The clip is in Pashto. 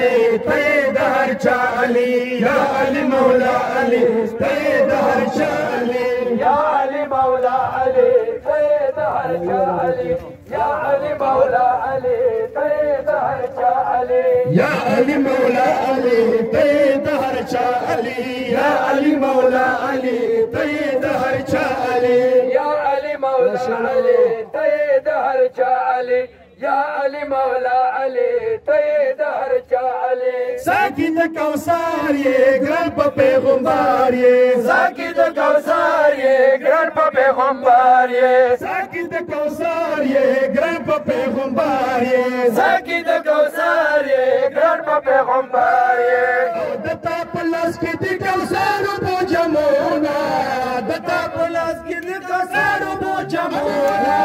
علی ته د هر چا علی یا علی مولا علی ته د هر چا علی یا علی مولا علی ته د هر چا علی یا علی مولا علی ته د هر چا علی یا علی مولا علی ته د هر چا علی یا علی مولا علی ته د هر چا علی یا علی مولا علی ته د هر چا علی یا علی مولا علی ته د هر چا علی ساقی د کوثر یې ګران په پیغمبر یې ساقی د کوثر یې ګران په پیغمبر یې ساقی د کوثر یې ګران په پیغمبر یې ساقی د کوثر یې ګران په پیغمبر یې او د تا په لاس کې د کوثر بو جمعونه د تا په لاس کې د کوثر بو جمعونه